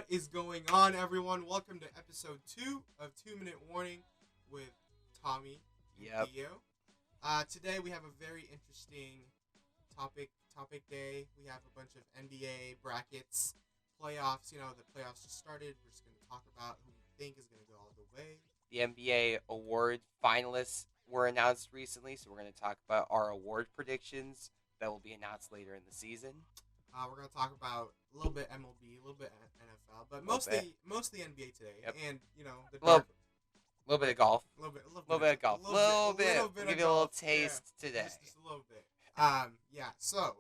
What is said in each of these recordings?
is going on, everyone? Welcome to episode 2 of 2-Minute Warning with Tommy and Theo. Today we have a very interesting topic day. We have a bunch of NBA brackets, playoffs. You know, the playoffs just started. We're just going to talk about who we think is going to go all the way. The NBA award finalists were announced recently, so we're going to talk about our award predictions that will be announced later in the season. We're going to talk about a little bit MLB, a little bit NFL, but mostly NBA today. Yep. And, you know, the little bit of golf. A little bit of golf. A little bit. We'll give you a little taste today. Just a little bit. So,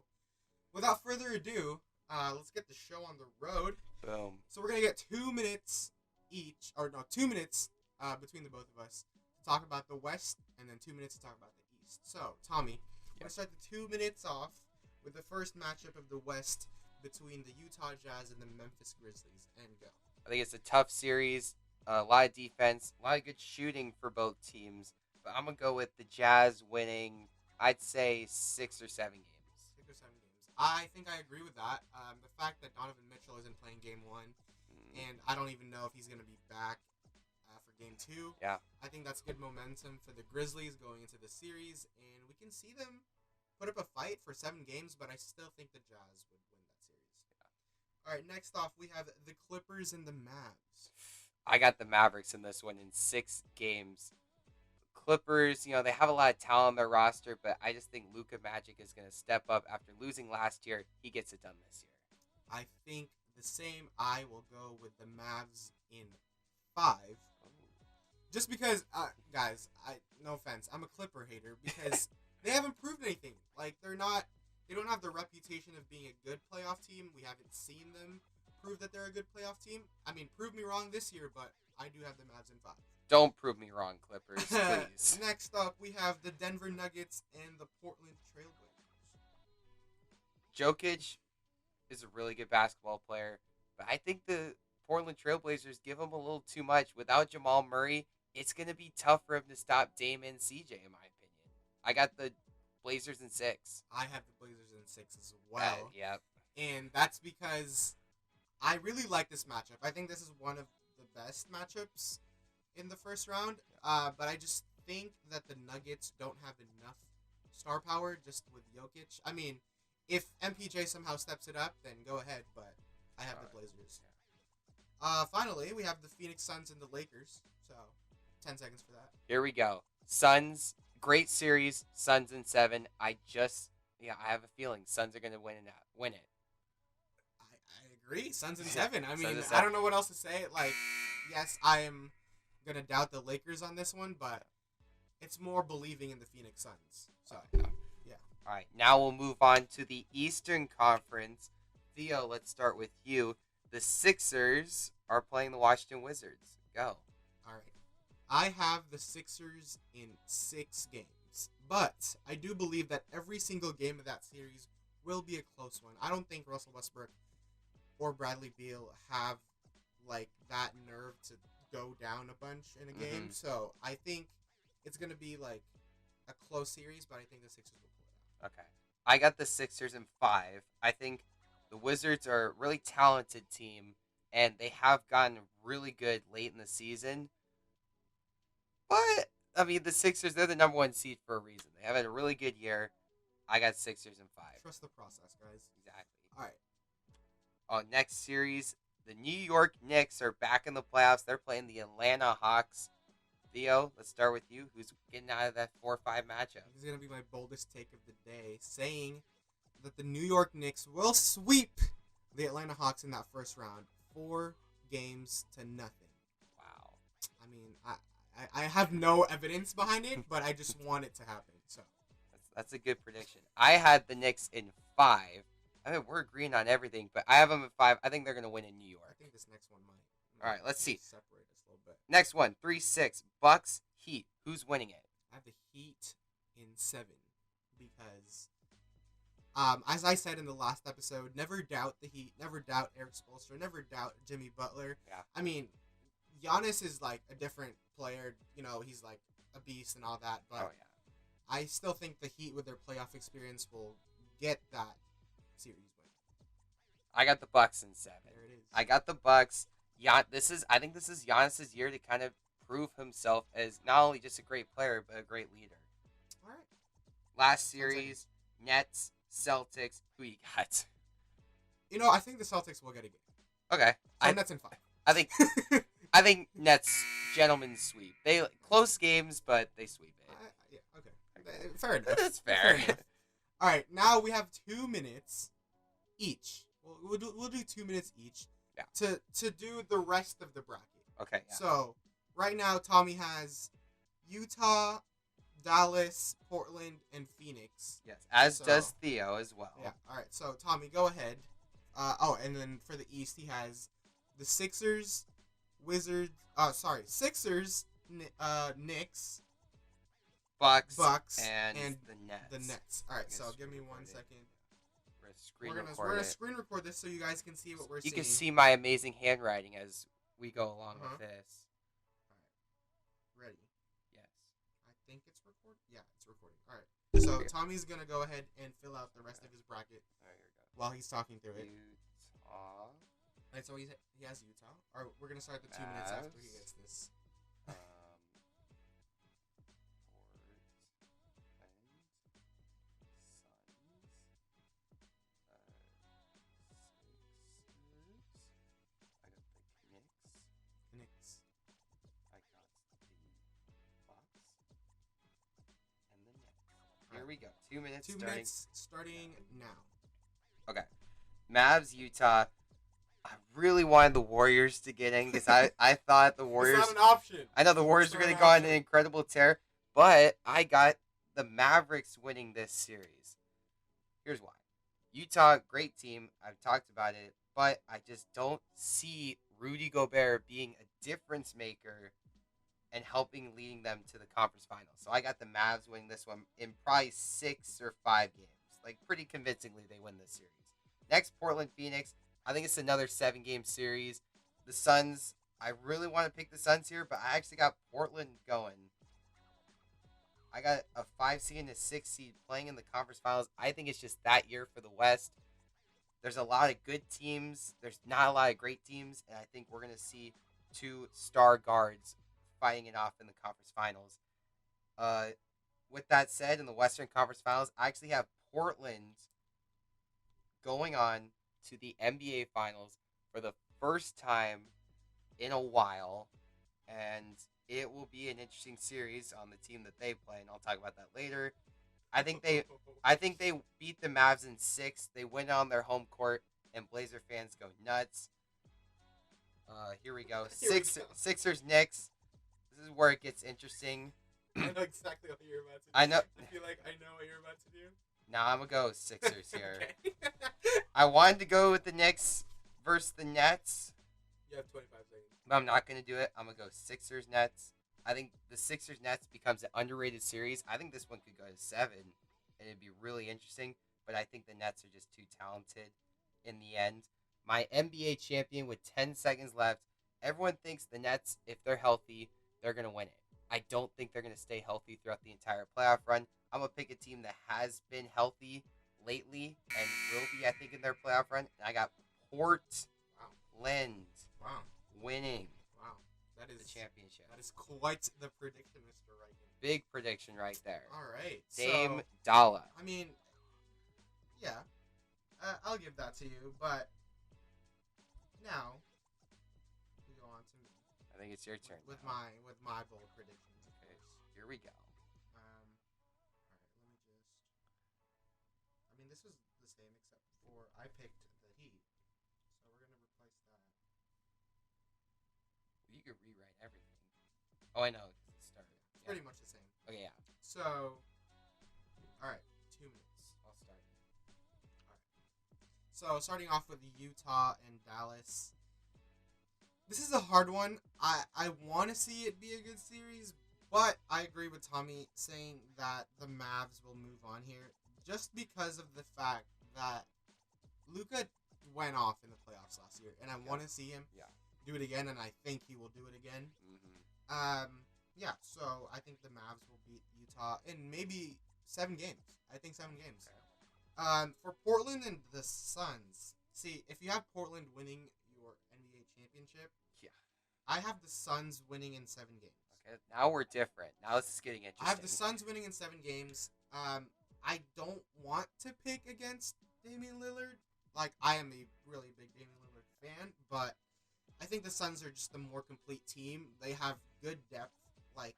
without further ado, let's get the show on the road. Boom. So we're going to get 2 minutes each, 2 minutes between the both of us to talk about the West, and then 2 minutes to talk about the East. So, Tommy, we're going to start the 2 minutes off with the first matchup of the West between the Utah Jazz and the Memphis Grizzlies, and go. I think it's a tough series, a lot of defense, a lot of good shooting for both teams, but I'm going to go with the Jazz winning, I'd say 6 or 7 games. 6 or 7 games. I think I agree with that. The fact that Donovan Mitchell isn't playing Game 1, and I don't even know if he's going to be back for Game 2. Yeah. I think that's good momentum for the Grizzlies going into the series, and we can see them put up a fight for 7 games, but I still think the Jazz would win that series. Yeah. All right, next off, we have the Clippers and the Mavs. I got the Mavericks in this one in 6 games. Clippers, you know, they have a lot of talent on their roster, but I just think Luka Magic is going to step up after losing last year. He gets it done this year. I think the same. I will go with the Mavs in 5. Just because, guys, no offense, I'm a Clipper hater because they haven't proved anything. Like, they don't have the reputation of being a good playoff team. We haven't seen them prove that they're a good playoff team. I mean, prove me wrong this year, but I do have the Mavs in 5. Don't prove me wrong, Clippers, please. Next up, we have the Denver Nuggets and the Portland Trailblazers. Jokic is a really good basketball player, but I think the Portland Trailblazers give him a little too much. Without Jamal Murray, it's going to be tough for him to stop Dame and CJ, in my opinion. I got the Blazers in 6. I have the Blazers in 6 as well. Yeah. And that's because I really like this matchup. I think this is one of the best matchups in the first round. But I just think that the Nuggets don't have enough star power just with Jokic. I mean, if MPJ somehow steps it up, then go ahead. But I have the Blazers. Finally, we have the Phoenix Suns and the Lakers. So, 10 seconds for that. Here we go. Suns, great series. Suns in 7. I have a feeling Suns are going to win it. I agree. Suns in 7. I mean, I don't know what else to say. Like, yes, I am going to doubt the Lakers on this one, but it's more believing in the Phoenix Suns. So, yeah. All right, now we'll move on to the Eastern Conference. Theo, let's start with you. The Sixers are playing the Washington Wizards. Go. All right. I have the Sixers in 6 games, but I do believe that every single game of that series will be a close one. I don't think Russell Westbrook or Bradley Beal have, like, that nerve to go down a bunch in a game, so I think it's going to be, like, a close series, but I think the Sixers will pull it out. Okay. I got the Sixers in 5. I think the Wizards are a really talented team, and they have gotten really good late in the season. But, I mean, the Sixers, they're the number 1 seed for a reason. They have had a really good year. I got Sixers in 5. Trust the process, guys. Exactly. All right. Next series, the New York Knicks are back in the playoffs. They're playing the Atlanta Hawks. Theo, let's start with you. Who's getting out of that 4-5 matchup? This is going to be my boldest take of the day, saying that the New York Knicks will sweep the Atlanta Hawks in that first round. 4 games to nothing. Wow. I mean, I have no evidence behind it, but I just want it to happen. So that's a good prediction. I had the Knicks in 5. I mean, we're agreeing on everything, but I have them at 5. I think they're going to win in New York. I think this next one might. All right, let's see. Separate us a little bit. Next one, 3-6. Bucks, Heat. Who's winning it? I have the Heat in 7 because, as I said in the last episode, never doubt the Heat, never doubt Eric Spoelstra, never doubt Jimmy Butler. Yeah. I mean, Giannis is like a different player. You know, he's like a beast and all that, but I still think the Heat with their playoff experience will get that series win. I got the Bucks in 7. There it is. I got the Bucks. I think this is Giannis's year to kind of prove himself as not only just a great player but a great leader. All right. Last series, Nets, Celtics. Who you got? I think the Celtics will get a game. Okay. So Nets in 5. I think Nets gentlemen's sweep. They close games, but they sweep it. Yeah. Okay. Fair enough. That's fair. All right. Now we have 2 minutes each. We'll do 2 minutes each. Yeah. To do the rest of the bracket. Okay. Yeah. So right now Tommy has Utah, Dallas, Portland, and Phoenix. Yes, as does Theo as well. Yeah. All right. So Tommy, go ahead. And then for the East, he has the Sixers, Wizards. Sixers, Knicks, Bucks, and the Nets. The Nets. All right. So give me 1 second. We're gonna screen record this so you guys can see what we're seeing. You can see my amazing handwriting as we go along with this. All right. Ready? Yes. I think it's recording. Yeah, it's recording. All right. So Tommy's gonna go ahead and fill out the rest of his bracket while he's talking through it. Utah. All right. So he has Utah. All right. We're gonna start the 2 minutes after he gets this. Knicks. I got the Bucks and the Nets. Here we go. 2 minutes. 2 minutes starting now. Okay. Mavs, Utah. I really wanted the Warriors to get in because I thought the Warriors. It's not an option. I know the Warriors were going to go on an incredible tear, but I got the Mavericks winning this series. Here's why. Utah, great team. I've talked about it, but I just don't see Rudy Gobert being a difference maker and leading them to the conference finals. So I got the Mavs winning this one in probably 6 or 5 games. Like, pretty convincingly, they win this series. Next, Portland, Phoenix. I think it's another 7-game series. The Suns, I really want to pick the Suns here, but I actually got Portland going. I got a 5 seed and a 6 seed playing in the conference finals. I think it's just that year for the West. There's a lot of good teams. There's not a lot of great teams, and I think we're going to see 2 star guards fighting it off in the conference finals. With that said, in the Western Conference Finals, I actually have Portland going on to the NBA Finals for the first time in a while, and it will be an interesting series on the team that they play, and I'll talk about that later. I think they beat the Mavs in 6. They win on their home court, and Blazer fans go nuts. Here we go. Sixers, Knicks. This is where it gets interesting. I know exactly what you're about to do. I know. I feel like I know what you're about to do. Nah, I'm going to go Sixers here. Okay. I wanted to go with the Knicks versus the Nets. You have 25 seconds. But I'm not going to do it. I'm going to go Sixers, Nets. I think the Sixers, Nets becomes an underrated series. I think this one could go to 7, and it'd be really interesting. But I think the Nets are just too talented in the end. My NBA champion with 10 seconds left. Everyone thinks the Nets, if they're healthy, they're going to win it. I don't think they're going to stay healthy throughout the entire playoff run. I'm going to pick a team that has been healthy lately and will be, I think, in their playoff run. And I got Portland winning that is the championship. That is quite the prediction, Mr. Reagan. Big prediction right there. All right. Dame Dalla. I mean, yeah, I'll give that to you. But now we go on to me. I think it's your turn with now. my bold predictions. Okay, here we go. All right, I mean, this was the same except for I picked the Heat, so we're gonna replace that. You could rewrite everything. Oh, I know. It's started. It's pretty much the same. Okay, yeah. So, all right, 2 minutes. I'll start. All right. So starting off with Utah and Dallas. This is a hard one. I want to see it be a good series, but I agree with Tommy saying that the Mavs will move on here just because of the fact that Luka went off in the playoffs last year, and I want to see him do it again, and I think he will do it again. Mm-hmm. Yeah, so I think the Mavs will beat Utah in maybe 7 games. I think 7 games. Okay. For Portland and the Suns, See, if you have Portland winning your NBA championship, Yeah. I have the Suns winning in 7 games. Okay, now we're different. Now this is getting interesting. I have the Suns winning in 7 games. I don't want to pick against Damian Lillard. Like, I am a really big Damian Lillard fan, but I think the Suns are just the more complete team. They have good depth. Like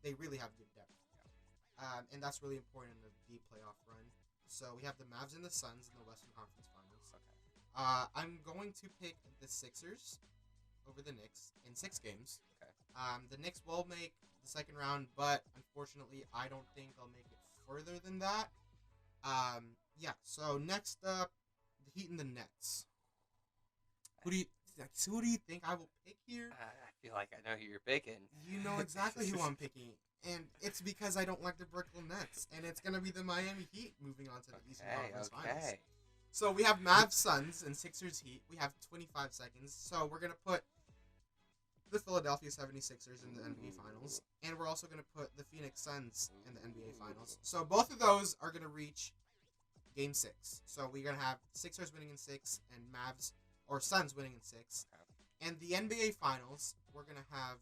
they really have good depth. And that's really important in the deep playoff run. So we have the Mavs and the Suns in the Western Conference Finals. Okay. I'm going to pick the Sixers over the Knicks in 6 games. Okay. The Knicks will make the second round, but unfortunately, I don't think they'll make it further than that. Yeah. So next up, the Heat and the Nets. Who do you think I will pick here? I feel like I know who you're picking. You know exactly who I'm picking. And it's because I don't like the Brooklyn Nets. And it's going to be the Miami Heat moving on to the Eastern Conference Finals. So we have Mavs Suns and Sixers Heat. We have 25 seconds. So we're going to put the Philadelphia 76ers in the NBA Finals. And we're also going to put the Phoenix Suns in the NBA Finals. So both of those are going to reach Game 6. So we're going to have Sixers winning in 6 and Mavs or Suns winning in 6. Okay. And the NBA Finals, we're going to have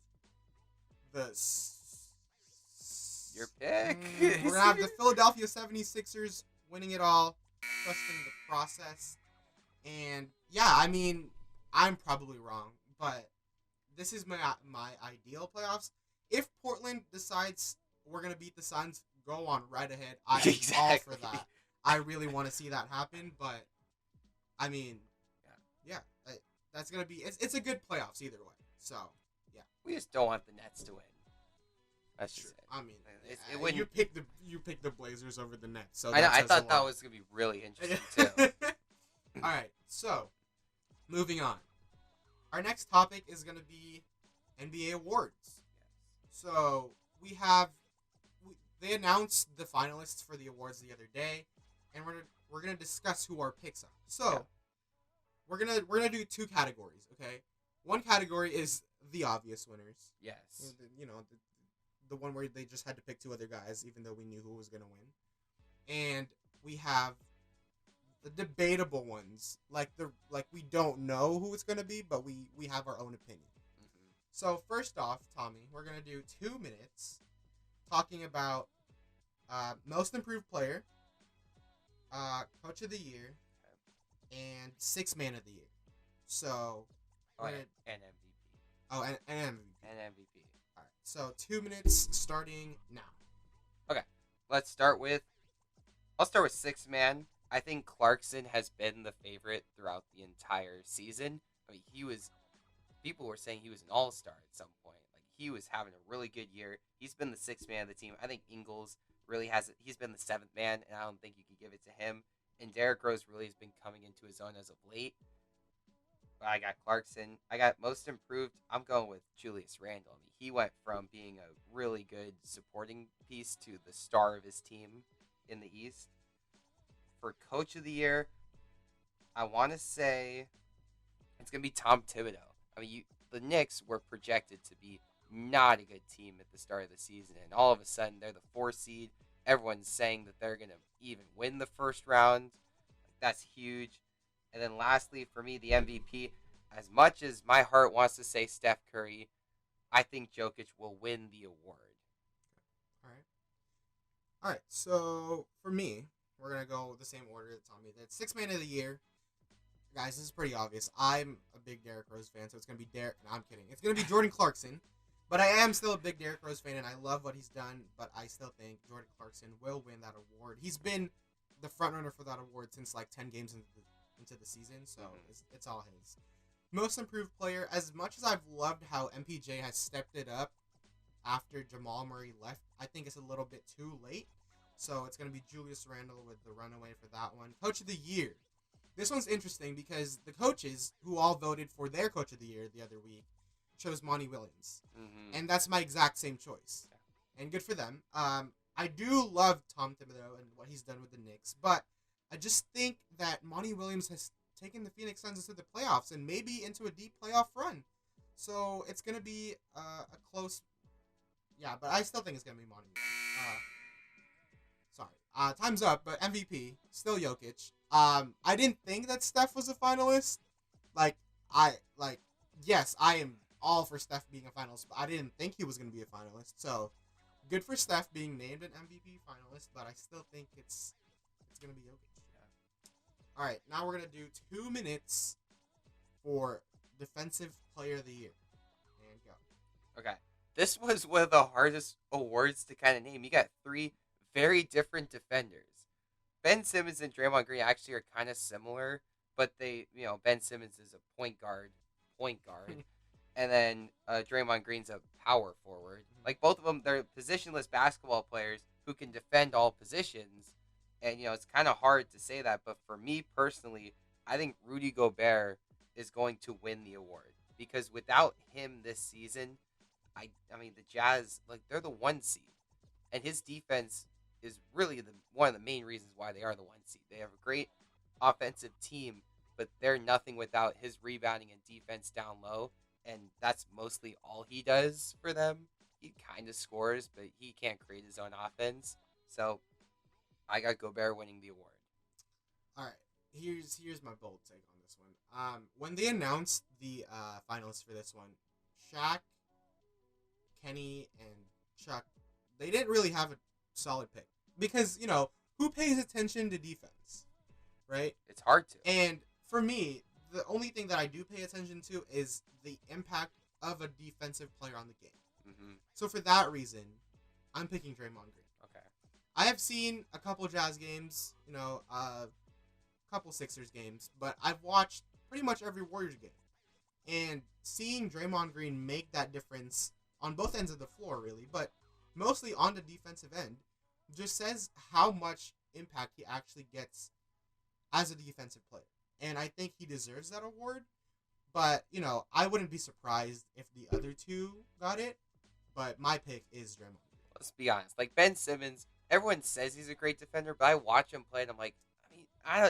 the... Your pick. We're going to have the Philadelphia 76ers winning it all, trusting the process. And, yeah, I mean, I'm probably wrong, but this is my ideal playoffs. If Portland decides we're going to beat the Suns, go on right ahead. I'm all for that. I really want to see that happen, but, I mean, yeah, that's going to be, it's a good playoffs either way. So, yeah. We just don't want the Nets to win. That's True. just it. I mean, it wouldn't... you picked the Blazers over the Nets. So I know. I thought that was gonna be really interesting too. All right, so moving on. Our next topic is gonna be NBA awards. Yes. So they announced the finalists for the awards the other day, and we're gonna discuss who our picks are. So we're gonna do 2 categories. Okay, one category is the obvious winners. Yes. You know, the one where they just had to pick 2 other guys, even though we knew who was going to win. And we have the debatable ones, like we don't know who it's going to be, but we have our own opinion. Mm-hmm. So first off, Tommy, we're going to do 2 minutes talking about most improved player, coach of the year, and 6th man of the year. So, and MVP. Oh, and MVP. And MVP. All right. So 2 minutes starting now. Okay. I'll start with 6th man. I think Clarkson has been the favorite throughout the entire season. I mean, people were saying he was an all-star at some point. Like, he was having a really good year. He's been the 6th man of the team. I think Ingles really has it. He's been the 7th man, and I don't think you can give it to him. And Derrick Rose really has been coming into his own as of late. But I got Clarkson. I got most improved. I'm going with Julius Randle. I mean, he went from being a really good supporting piece to the star of his team in the East. For coach of the year, I want to say it's going to be Tom Thibodeau. I mean, the Knicks were projected to be not a good team at the start of the season, and all of a sudden they're the 4th seed. Everyone's saying that they're going to even win the first round. That's huge. And then lastly, for me, the MVP, as much as my heart wants to say Steph Curry, I think Jokic will win the award. All right. So for me, we're going to go the same order that Tommy did. 6th man of the year. Guys, this is pretty obvious. I'm a big Derrick Rose fan, so it's going to be Derrick. No, I'm kidding. It's going to be Jordan Clarkson. But I am still a big Derrick Rose fan, and I love what he's done. But I still think Jordan Clarkson will win that award. He's been the frontrunner for that award since like 10 games into the season, so it's all his. Most improved player, as much as I've loved how MPJ has stepped it up after Jamal Murray left, I think it's a little bit too late. So it's going to be Julius Randle with the runaway for that one. Coach of the year. This one's interesting because the coaches who all voted for their coach of the year the other week chose Monty Williams. Mm-hmm. And that's my exact same choice. Yeah. And good for them. I do love Tom Thibodeau and what he's done with the Knicks, but I just think that Monty Williams has taken the Phoenix Suns into the playoffs and maybe into a deep playoff run. So it's going to be a close... Yeah, but I still think it's going to be Monty Williams. Sorry. Time's up, but MVP, still Jokic. I didn't think that Steph was a finalist. Like like yes, I am all for Steph being a finalist, but I didn't think he was gonna be a finalist. So good for Steph being named an MVP finalist, but I still think it's gonna be Jokic. All right, now we're gonna do 2 minutes for defensive player of the year, and go. Okay. This was one of the hardest awards to kind of name. You got three very different defenders. Ben Simmons and Draymond Green actually are kind of similar, but Ben Simmons is a point guard, and then Draymond Green's a power forward. Like both of them, they're positionless basketball players who can defend all positions, and it's kind of hard to say that. But for me personally, I think Rudy Gobert is going to win the award because without him this season, I mean the Jazz, like, they're the 1 seed, and his defense is really one of the main reasons why they are the 1 seed. They have a great offensive team, but they're nothing without his rebounding and defense down low, and that's mostly all he does for them. He kind of scores, but he can't create his own offense. So I got Gobert winning the award. All right, here's my bold take on this one. When they announced the finalists for this one, Shaq, Kenny, and Chuck, they didn't really have a solid pick because who pays attention to defense, right? It's hard to. And for me, the only thing that I do pay attention to is the impact of a defensive player on the game. Mm-hmm. So for that reason, I'm picking Draymond Green. Okay. I have seen a couple Jazz games, a couple Sixers games, but I've watched pretty much every Warriors game. And seeing Draymond Green make that difference on both ends of the floor, really, but mostly on the defensive end, just says how much impact he actually gets as a defensive player. And I think he deserves that award. But, I wouldn't be surprised if the other two got it. But my pick is Draymond Green. Let's be honest. Like, Ben Simmons, everyone says he's a great defender, but I watch him play and I'm like,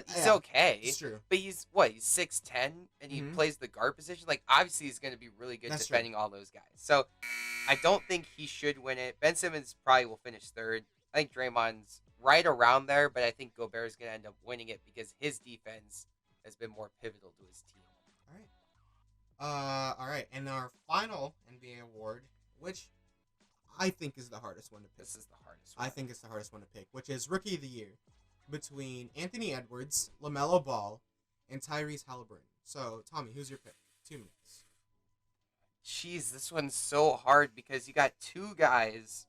he's okay. It's true. But he's 6'10", and he plays the guard position. Like, obviously he's going to be really good defending all those guys. So I don't think he should win it. Ben Simmons probably will finish third. I think Draymond's right around there, but I think Gobert is going to end up winning it because his defense has been more pivotal to his team. All right. And our final NBA award, which I think is the hardest one to pick. This is the hardest one. I think it's the hardest one to pick, which is Rookie of the Year between Anthony Edwards, LaMelo Ball, and Tyrese Halliburton. So, Tommy, who's your pick? 2 minutes. Jeez, this one's so hard because you got two guys.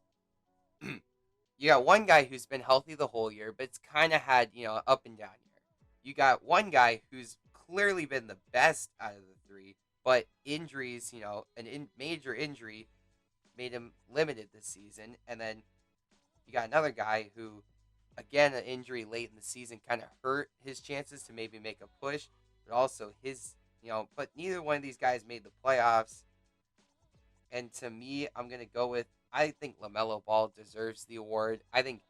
You got one guy who's been healthy the whole year, but it's kind of had, up and down year. You got one guy who's clearly been the best out of the three, but injuries, major injury made him limited this season. And then you got another guy who, again, an injury late in the season kind of hurt his chances to maybe make a push, but also but neither one of these guys made the playoffs. And to me, I'm going to go with, I think LaMelo Ball deserves the award. I think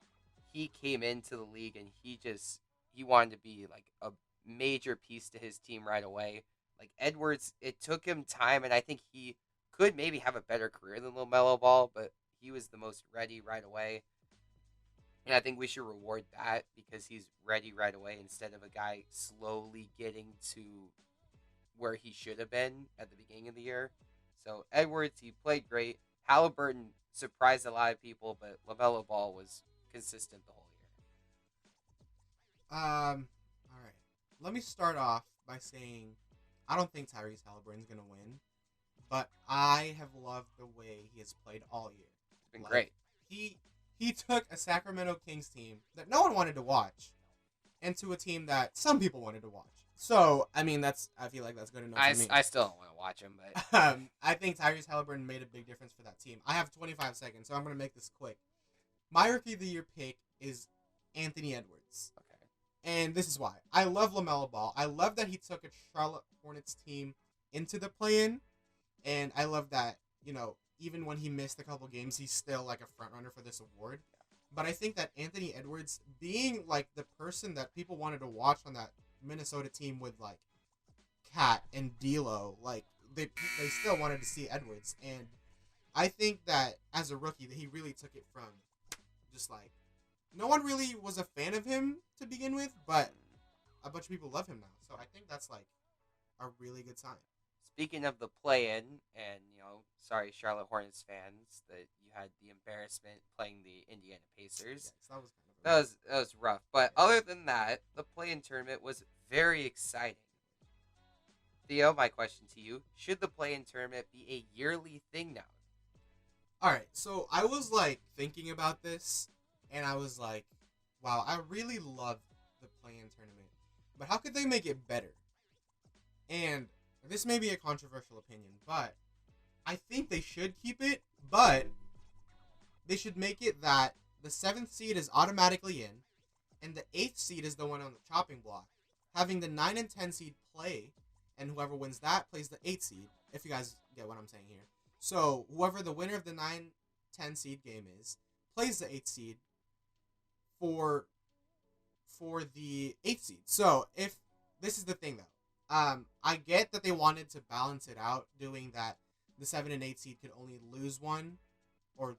he came into the league and he wanted to be like a major piece to his team right away. Like Edwards, it took him time, and I think he could maybe have a better career than LaMelo Ball, but he was the most ready right away. And I think we should reward that because he's ready right away instead of a guy slowly getting to where he should have been at the beginning of the year. So Edwards, he played great. Halliburton surprised a lot of people, but LaMelo Ball was consistent the whole year. All right. Let me start off by saying I don't think Tyrese Halliburton's going to win, but I have loved the way he has played all year. It's been great. He took a Sacramento Kings team that no one wanted to watch into a team that some people wanted to watch. So, I feel like that's good enough for me. I still don't want to watch him, but I think Tyrese Halliburton made a big difference for that team. I have 25 seconds, so I'm going to make this quick. My Rookie of the Year pick is Anthony Edwards. Okay. And this is why. I love LaMelo Ball. I love that he took a Charlotte Hornets team into the play-in. And I love that, even when he missed a couple games, he's still like a front runner for this award. But I think that Anthony Edwards, being like the person that people wanted to watch on that Minnesota team with like Cat and D'Lo, like they still wanted to see Edwards, and I think that as a rookie that he really took it from just like no one really was a fan of him to begin with, but bunch of people love him now. So I think that's like a really good sign. Speaking of the play-in, and sorry, Charlotte Hornets fans, that you had the embarrassment playing the Indiana Pacers. Yes, that was kind of That was rough. But other than that, the play-in tournament was very exciting. Theo, my question to you: should the play-in tournament be a yearly thing now? All right, so I was like thinking about this, and I was like, wow, I really love the play-in tournament, but how could they make it better? And this may be a controversial opinion, but I think they should keep it, but they should make it that the 7th seed is automatically in, and the 8th seed is the one on the chopping block, having the 9 and 10 seed play, and whoever wins that plays the 8th seed, if you guys get what I'm saying here. So, whoever the winner of the 9-10 seed game is, plays the 8th seed for the 8th seed. So, if this is the thing though, I get that they wanted to balance it out, doing that the 7 and 8 seed could only lose one, or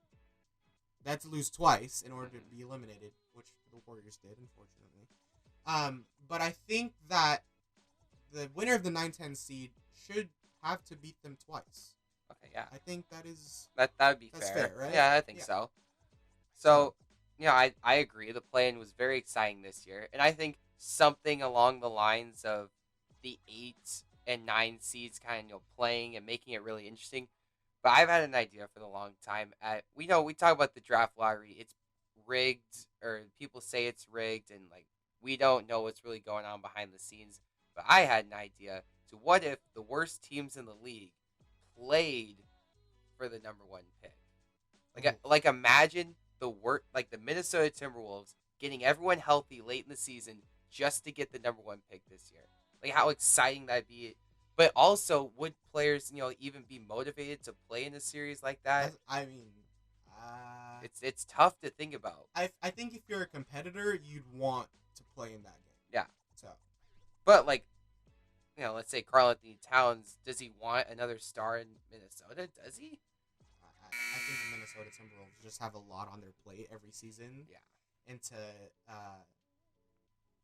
that's lose twice in order to be eliminated, which the Warriors did, unfortunately. But I think that the winner of the 9-10 seed should have to beat them twice. Okay, yeah. I think that is... That would be fair, right? Yeah, I think so. So, I agree. The play-in was very exciting this year. And I think something along the lines of the 8 and 9 seeds kind of playing and making it really interesting. But I've had an idea for the long time. We talk about the draft lottery. It's rigged, or people say it's rigged, and like we don't know what's really going on behind the scenes. But I had an idea to what if the worst teams in the league played for the number 1 pick. Like imagine the Minnesota Timberwolves getting everyone healthy late in the season just to get the number 1 pick this year. Like how exciting that'd be. But also, would players, even be motivated to play in a series like that? I mean, it's tough to think about. I think if you're a competitor, you'd want to play in that game. Yeah. So, but like, let's say Karl-Anthony Towns, does he want another star in Minnesota? Does he? I think the Minnesota Timberwolves just have a lot on their plate every season. Yeah. And to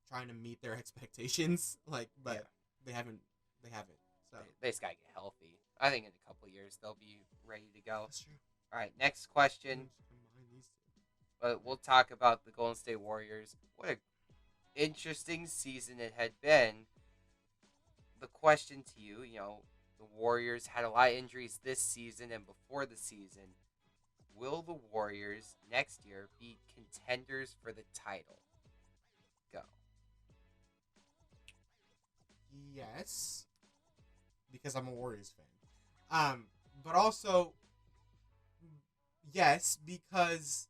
trying to meet their expectations, they haven't. So they just gotta get healthy. I think in a couple of years they'll be ready to go. That's true. All right, next question. But we'll talk about the Golden State Warriors. What a interesting season it had been. The question to you, the Warriors had a lot of injuries this season and before the season. Will the Warriors next year be contenders for the title? Go. Yes, because I'm a Warriors fan. But also, yes, because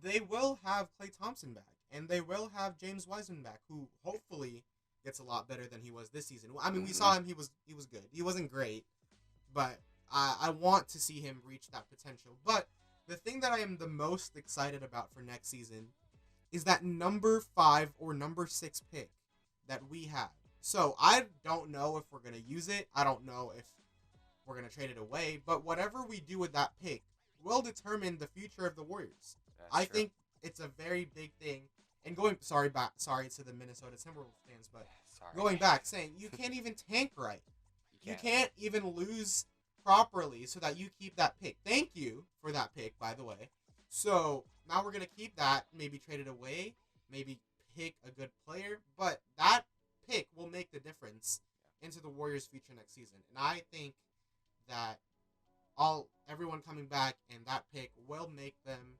they will have Klay Thompson back, and they will have James Wiseman back, who hopefully gets a lot better than he was this season. I mean, we saw him; he was good. He wasn't great, but I want to see him reach that potential. But the thing that I am the most excited about for next season is that number 5 or number 6 pick that we have. So I don't know if we're gonna use it. I don't know if we're gonna trade it away. But whatever we do with that pick will determine the future of the Warriors. I think it's a very big thing. And sorry to the Minnesota Timberwolves fans, but going back, saying you can't even tank right. You can't even lose properly so that you keep that pick. Thank you for that pick, by the way. So now we're gonna keep that, maybe trade it away, maybe pick a good player, but that pick will make the difference into the Warriors' future next season. And I think that everyone coming back and that pick will make them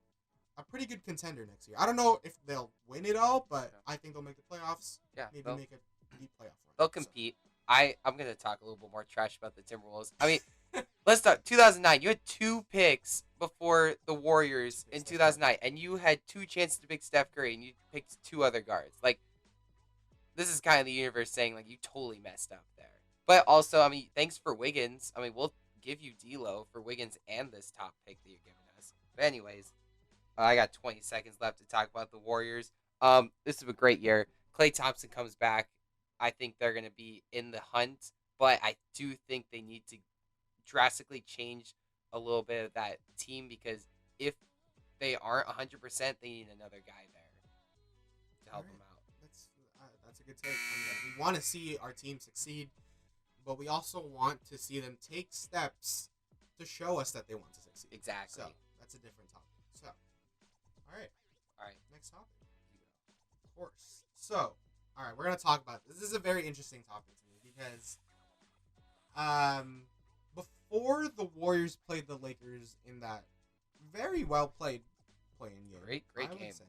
a pretty good contender next year. I don't know if they'll win it all, but I think they'll make the playoffs. Yeah, maybe make a deep playoff run. They'll compete. So. I'm going to talk a little bit more trash about the Timberwolves. I mean, let's talk. 2009, you had 2 picks before the Warriors in 2009, and you had 2 chances to pick Steph Curry, and you picked 2 other guards. Like, this is kind of the universe saying, like, you totally messed up there. But also, I mean, thanks for Wiggins. I mean, we'll give you D'Lo for Wiggins and this top pick that you're giving us. But anyways, I got 20 seconds left to talk about the Warriors. This is a great year. Klay Thompson comes back. I think they're going to be in the hunt, but I do think they need to drastically change a little bit of that team, because if they aren't 100%, they need another guy there to help them out. That's a good take. I mean, we want to see our team succeed, but we also want to see them take steps to show us that they want to succeed. Exactly. So that's a different topic. So, all right. Next topic. Of course. So, all right, we're gonna talk about this. This is a very interesting topic to me because, before the Warriors played the Lakers in that very well played playing game, Great I game. would say,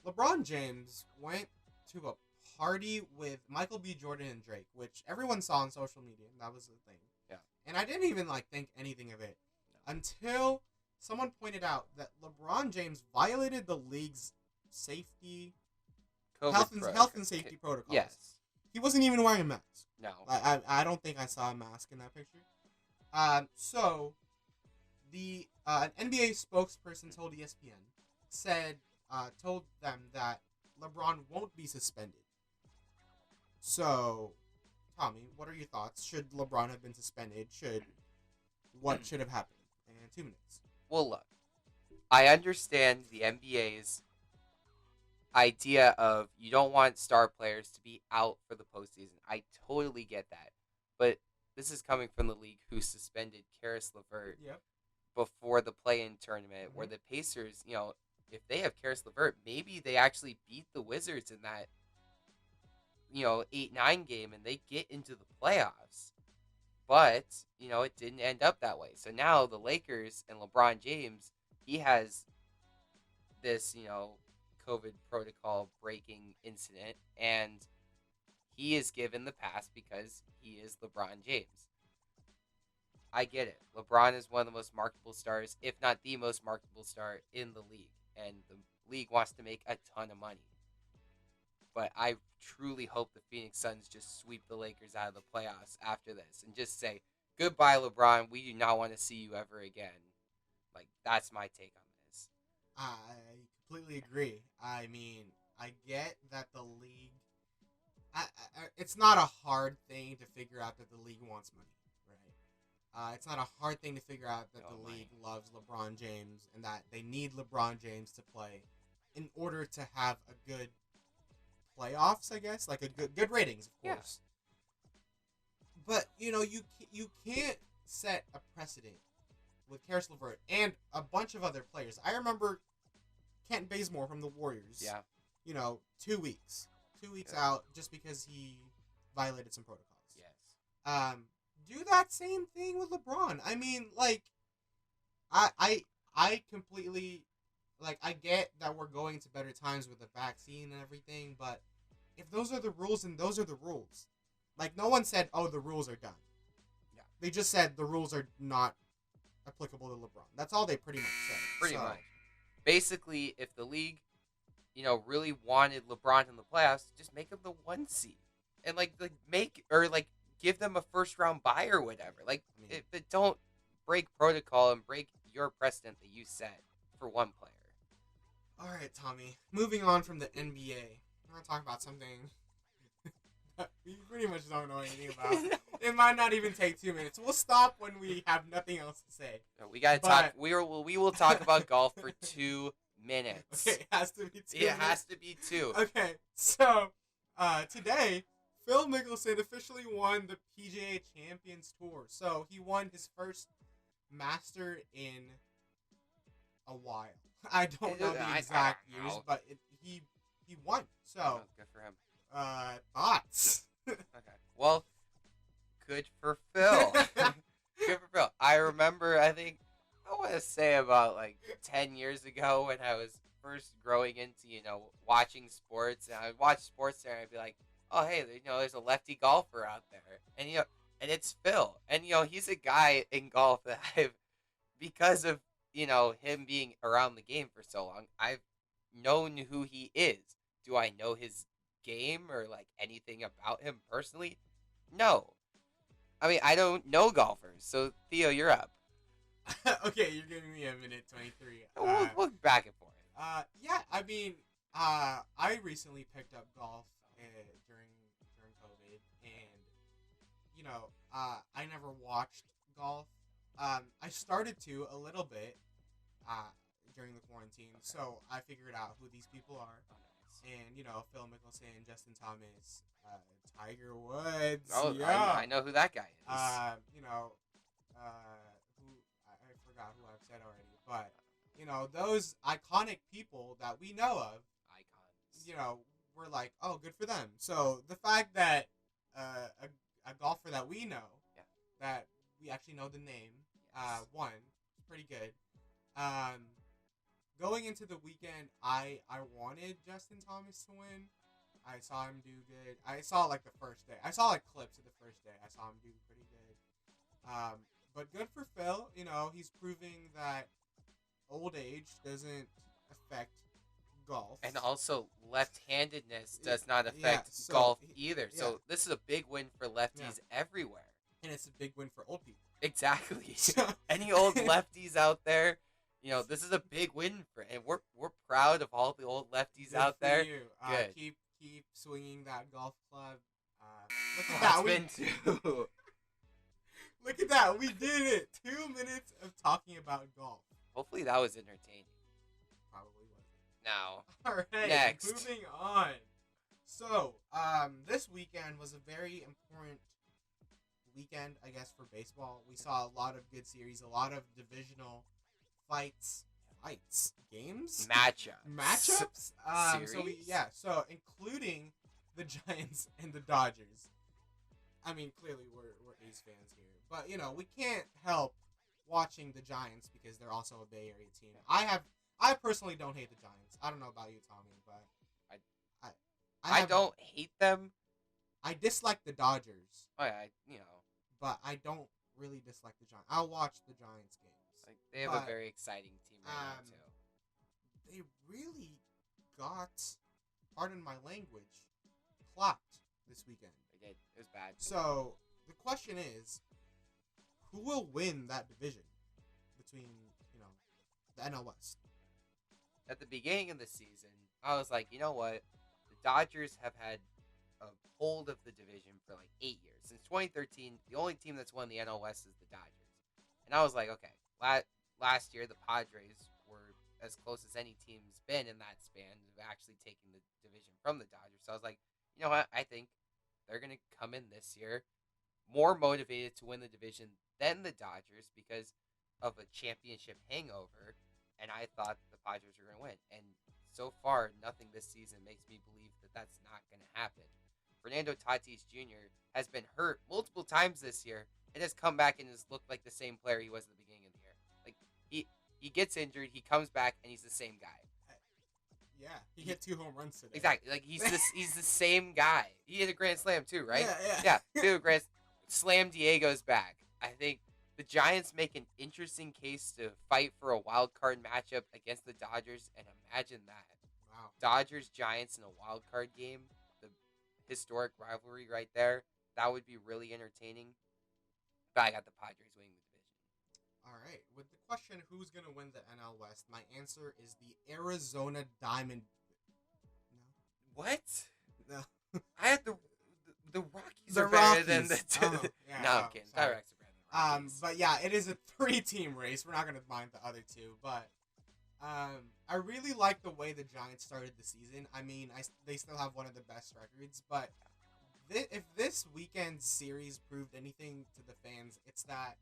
LeBron James went to a party with Michael B. Jordan and Drake, which everyone saw on social media, and that was the thing. Yeah. And I didn't even think anything of it until someone pointed out that LeBron James violated the league's safety, health and safety protocols. Yes. He wasn't even wearing a mask. No. I don't think I saw a mask in that picture. So the an NBA spokesperson told ESPN told them that LeBron won't be suspended. So, Tommy, what are your thoughts? Should LeBron have been suspended? What should have happened? In 2 minutes. Well, look, I understand the NBA's idea of you don't want star players to be out for the postseason. I totally get that. But this is coming from the league who suspended Karis LeVert before the play-in tournament, where the Pacers, if they have Karis LeVert, maybe they actually beat the Wizards in that, 8-9 game and they get into the playoffs. But, it didn't end up that way. So now the Lakers and LeBron James, he has this, COVID protocol breaking incident, and he is given the pass because he is LeBron James. I get it. LeBron is one of the most marketable stars, if not the most marketable star in the league, and the league wants to make a ton of money. But I truly hope the Phoenix Suns just sweep the Lakers out of the playoffs after this and just say, goodbye, LeBron. We do not want to see you ever again. That's my take on this. I completely agree. I mean, I get that the league... it's not a hard thing to figure out that the league wants money, right? It's not a hard thing to figure out that the league loves LeBron James and that they need LeBron James to play in order to have a good playoffs, I guess, a good ratings, of course. Yeah. But you can't set a precedent with Karis LeVert and a bunch of other players. I remember Kent Bazemore from the Warriors. Yeah. 2 weeks, out just because he violated some protocols. Yes. Do that same thing with LeBron. I mean, I completely. I get that we're going to better times with the vaccine and everything, but if those are the rules, then those are the rules. No one said, oh, the rules are done. Yeah. They just said the rules are not applicable to LeBron. That's all they pretty much said. Pretty much. Basically, if the league, really wanted LeBron in the playoffs, just make him the 1 seed. And, give them a first-round bye or whatever. But don't break protocol and break your precedent that you set for one player. All right, Tommy. Moving on from the NBA, we're going to talk about something that we pretty much don't know anything about. It might not even take 2 minutes. We'll stop when we have nothing else to say. No, we got to talk. We will talk about golf for 2 minutes. Okay, it has to be 2 minutes. It has to be 2. Okay, so today, Phil Mickelson officially won the PGA Champions Tour. So he won his first Master in a while. I don't know the exact years, but he won. So good for him. Thoughts? Okay. Well, good for Phil. Good for Phil. I remember. I want to say about 10 years ago when I was first growing into watching sports, and I would watch Sports Center and I'd be like, oh hey, there's a lefty golfer out there, and and it's Phil, and he's a guy in golf that because of him being around the game for so long, I've known who he is. Do I know his game or anything about him personally? No. I mean, I don't know golfers. So Theo, you're up. Okay, you're giving me a minute 23. We'll look back and forth. Yeah, I mean, I recently picked up golf during COVID, and I never watched golf. I started to a little bit during the quarantine, so I figured out who these people are. Oh, nice. And Phil Mickelson, Justin Thomas, Tiger Woods. Oh, Yeah. I know who that guy is. Who I forgot who I've said already, but those iconic people that we know of, Icons. we're like, oh, good for them. So the fact that a golfer that we know, that we actually know the name, won, pretty good. Going into the weekend, I wanted Justin Thomas to win. I saw him do good. I saw like the first day. I saw like clips of the first day. I saw him do pretty good. But good for Phil. He's proving that old age doesn't affect golf. And also, left-handedness does not affect golf either. So this is a big win for lefties everywhere. And it's a big win for old people. Exactly. Any old lefties out there, this is a big win and we're proud of all the old lefties out there. You. Good. Keep swinging that golf club. Look at that. Look at that. We did it. 2 minutes of talking about golf. Hopefully that was entertaining. Probably wasn't. Now, all right. next. Moving on. So, this weekend was a very important weekend, I guess, for baseball. We saw a lot of good series, a lot of divisional games, matchups. So including the Giants and the Dodgers. I mean, clearly we're A's fans here, but we can't help watching the Giants because they're also a Bay Area team. I personally don't hate the Giants. I don't know about you, Tommy, but I don't hate them. I dislike the Dodgers. Oh yeah, But I don't really dislike the Giants. I'll watch the Giants games. Like they have a very exciting team right now too. They really got, pardon my language, clapped this weekend. They did. It was bad. So the question is, who will win that division between the NL West? At the beginning of the season, I was like, you know what? The Dodgers have had a hold of the division for like 8 years. Since 2013, the only team that's won the NL West is the Dodgers. And I was like, okay, last year the Padres were as close as any team's been in that span of actually taking the division from the Dodgers. So I was like, you know what? I think they're going to come in this year more motivated to win the division than the Dodgers because of a championship hangover. And I thought the Padres were going to win. And so far, nothing this season makes me believe that that's not going to happen. Fernando Tatis Jr. has been hurt multiple times this year and has come back and has looked like the same player he was at the beginning of the year. Like he gets injured, he comes back, and he's the same guy. Yeah, he hit 2 home runs today. Exactly, like he's the same guy. He hit a grand slam too, right? Yeah. Yeah, grand slam. Diego's back. I think the Giants make an interesting case to fight for a wild card matchup against the Dodgers, and imagine that. Wow. Dodgers Giants in a wild card game, the historic rivalry right there. That would be really entertaining. But I got the Padres winning the division. All right. With the question, who's going to win the NL West? My answer is the Arizona Diamond. No. What? No. I had the Rockies The are better Rockies. than the. Yeah, no, I'm kidding. The Rockies are better than the Rockies. But yeah, it is a 3-team race. We're not going to mind the other two, but I really like the way the Giants started the season. I mean, they still have one of the best records, but if this weekend's series proved anything to the fans, it's that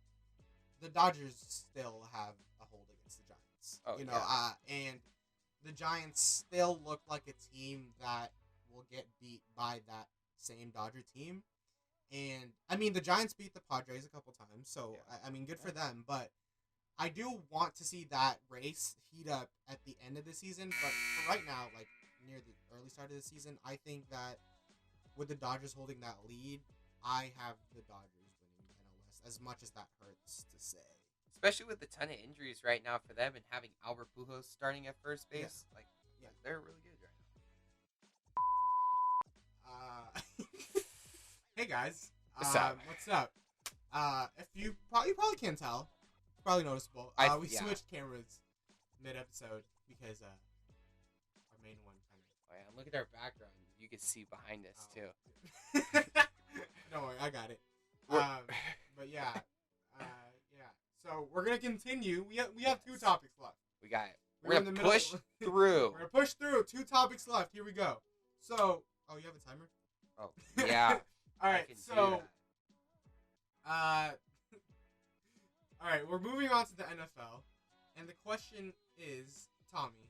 the Dodgers still have a hold against the Giants. And the Giants still look like a team that will get beat by that same Dodger team. And I mean, the Giants beat the Padres a couple times, so I mean, good for them. But I do want to see that race heat up at the end of the season. But for right now, like near the early start of the season, I think that with the Dodgers holding that lead, I have the Dodgers winning the NL West, as much as that hurts to say. Especially with a ton of injuries right now for them and having Albert Pujols starting at first base. Yeah. They're really good right now. Hey guys. What's up? What's up? If you probably can't tell, it's probably noticeable. We switched cameras mid-episode because our main one kind of. Oh, yeah, look at our background. You can see behind us too. Don't worry, I got it. But yeah, So we're gonna continue. We have 2 topics left. We got it. We're gonna push through. We're gonna push through. 2 topics left. Here we go. So, oh, you have a timer? Oh, yeah. All I right. can do So, that. uh, all right. We're moving on to the NFL, and the question is, Tommy.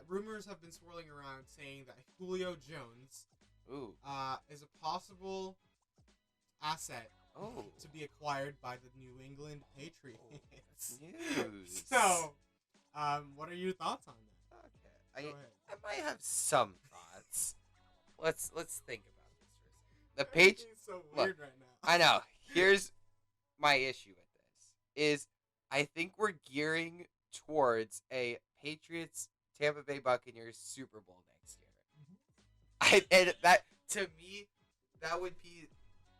Rumors have been swirling around saying that Julio Jones Ooh. is a possible asset Oh. to be acquired by the New England Patriots. News. So, what are your thoughts on that? Okay. Go ahead. I might have some thoughts. Let's think about this for a second. The Everything's so look, weird right now. I know. Here's my issue with this is I think we're gearing towards a Patriots Tampa Bay Buccaneers Super Bowl next year. And that to me that would be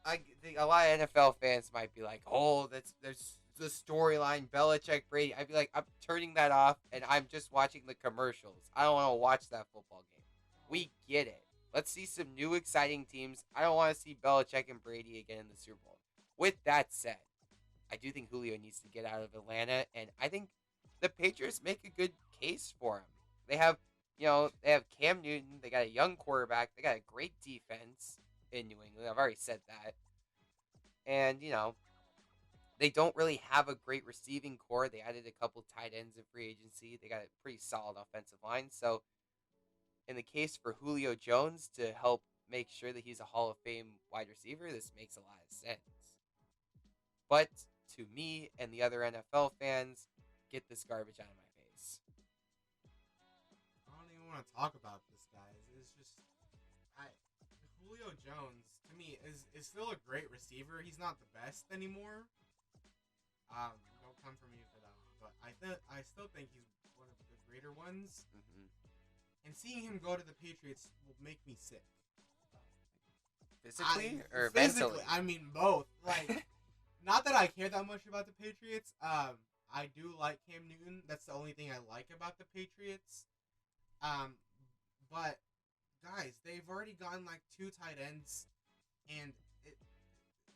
I think a lot of NFL fans might be like, "Oh, there's the storyline Belichick Brady." I'd be like, "I'm turning that off and I'm just watching the commercials. I don't want to watch that football game." We get it. Let's see some new exciting teams. I don't want to see Belichick and Brady again in the Super Bowl. With that said, I do think Julio needs to get out of Atlanta, and I think the Patriots make a good case for him. They have, they have Cam Newton. They got a young quarterback. They got a great defense in New England. I've already said that. And, they don't really have a great receiving core. They added a couple tight ends in free agency. They got a pretty solid offensive line. So, in the case for Julio Jones to help make sure that he's a Hall of Fame wide receiver, this makes a lot of sense. But to me and the other NFL fans, get this garbage out of my face. I don't even want to talk about this, guys. It's just, Julio Jones to me is still a great receiver. He's not the best anymore. Don't come for me for that one, but I still think he's one of the greater ones. Mm-hmm. And seeing him go to the Patriots will make me sick. Physically or physically, mentally? I mean both. Like, not that I care that much about the Patriots. I do like Cam Newton. That's the only thing I like about the Patriots. But guys, they've already gotten like 2 tight ends, and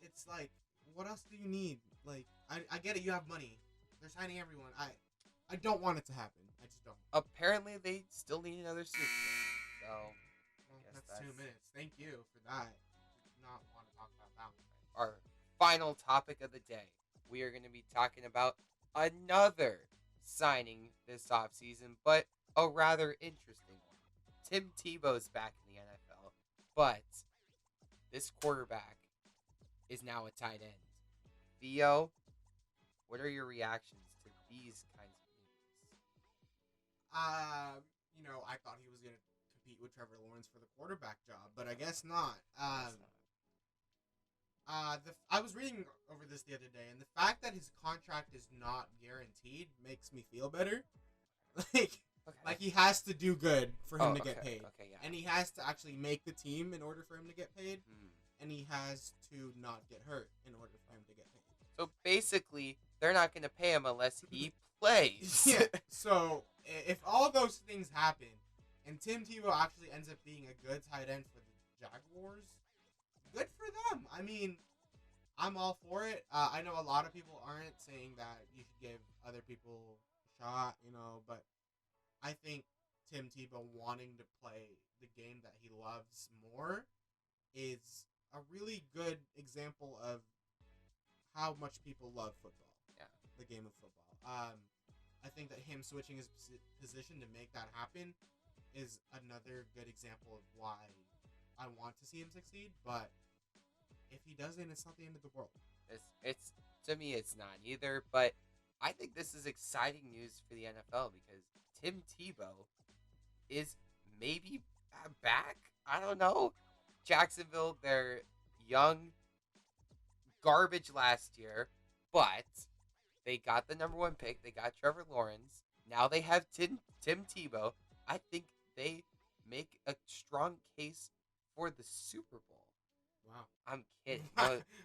it's like, what else do you need? Like, I get it. You have money. They're signing everyone. I don't want it to happen. I just don't. Apparently, they still need another superstar. So, that's 2 minutes. Thank you for that. Not want to talk about that one. Our final topic of the day. We are going to be talking about another signing this offseason, but a rather interesting one. Tim Tebow's back in the NFL, but this quarterback is now a tight end. Theo, what are your reactions to these kinds of news? I thought he was going to compete with Trevor Lawrence for the quarterback job, but I guess not. I was reading over this the other day, and the fact that his contract is not guaranteed makes me feel better. Like he has to do good for him to get paid. Okay, yeah. And he has to actually make the team in order for him to get paid. And he has to not get hurt in order for him to get paid. So basically, they're not going to pay him unless he plays. Yeah. So if all those things happen, and Tim Tebow actually ends up being a good tight end for the Jaguars, good for them. I mean, I'm all for it. I know a lot of people aren't saying that you should give other people a shot, but I think Tim Tebow wanting to play the game that he loves more is a really good example of how much people love football. Yeah. The game of football. I think that him switching his position to make that happen is another good example of why I want to see him succeed, but if he doesn't, it's not the end of the world. It's to me, it's not either. But I think this is exciting news for the NFL because Tim Tebow is maybe back. I don't know. Jacksonville, they're young, garbage last year, but they got the number 1 pick. They got Trevor Lawrence. Now they have Tim Tebow. I think they make a strong case for the Super Bowl. Wow. I'm kidding.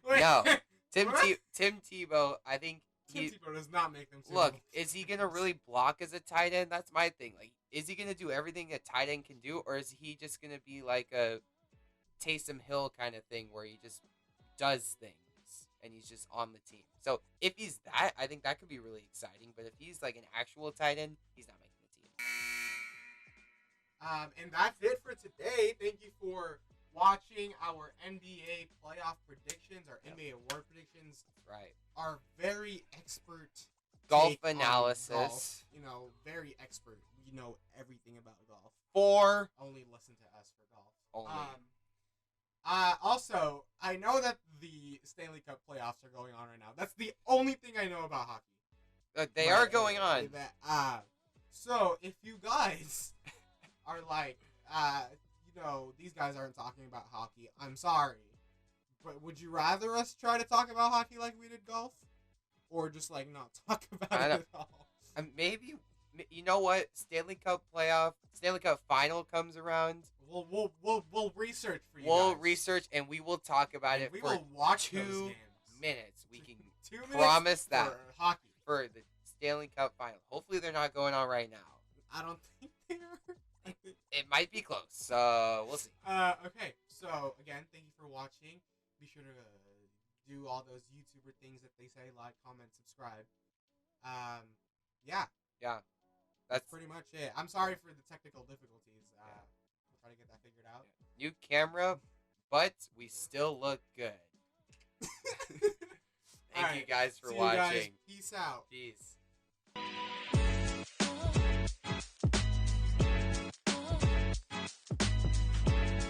Wait, No. Tim Tebow, I think Tim Tebow does not make them Super look, Bowl. is he going to really block as a tight end? That's my thing. Like, is he going to do everything a tight end can do, or is he just going to be like a Taysom Hill kind of thing where he just does things and he's just on the team? So if he's that, I think that could be really exciting. But if he's like an actual tight end, he's not making the team. And that's it for today. Thank you for watching our NBA playoff predictions, our NBA award predictions. Right. Our very expert Golf take on analysis. golf. You know, very expert. We know everything about golf. Only listen to us for golf. Only. Also, I know that the Stanley Cup playoffs are going on right now. That's the only thing I know about hockey. They are going on. So if you guys are like, these guys aren't talking about hockey, I'm sorry. But would you rather us try to talk about hockey like we did golf? Or just, like, not talk about it at all? Maybe, you know what? Stanley Cup final comes around. We'll research for you We'll guys. research, and we will talk about it we for will watch 2 those games. minutes. We can 2 minutes promise that for hockey. for the Stanley Cup final. Hopefully they're not going on right now. I don't think they are. It might be close, so we'll see. Okay, so again, thank you for watching. Be sure to do all those YouTuber things that they say, like, comment, subscribe. Yeah. That's pretty much it. I'm sorry for the technical difficulties. We'll try to get that figured out. Yeah. New camera, but we still look good. Thank you guys for watching. Guys. Peace out. Peace.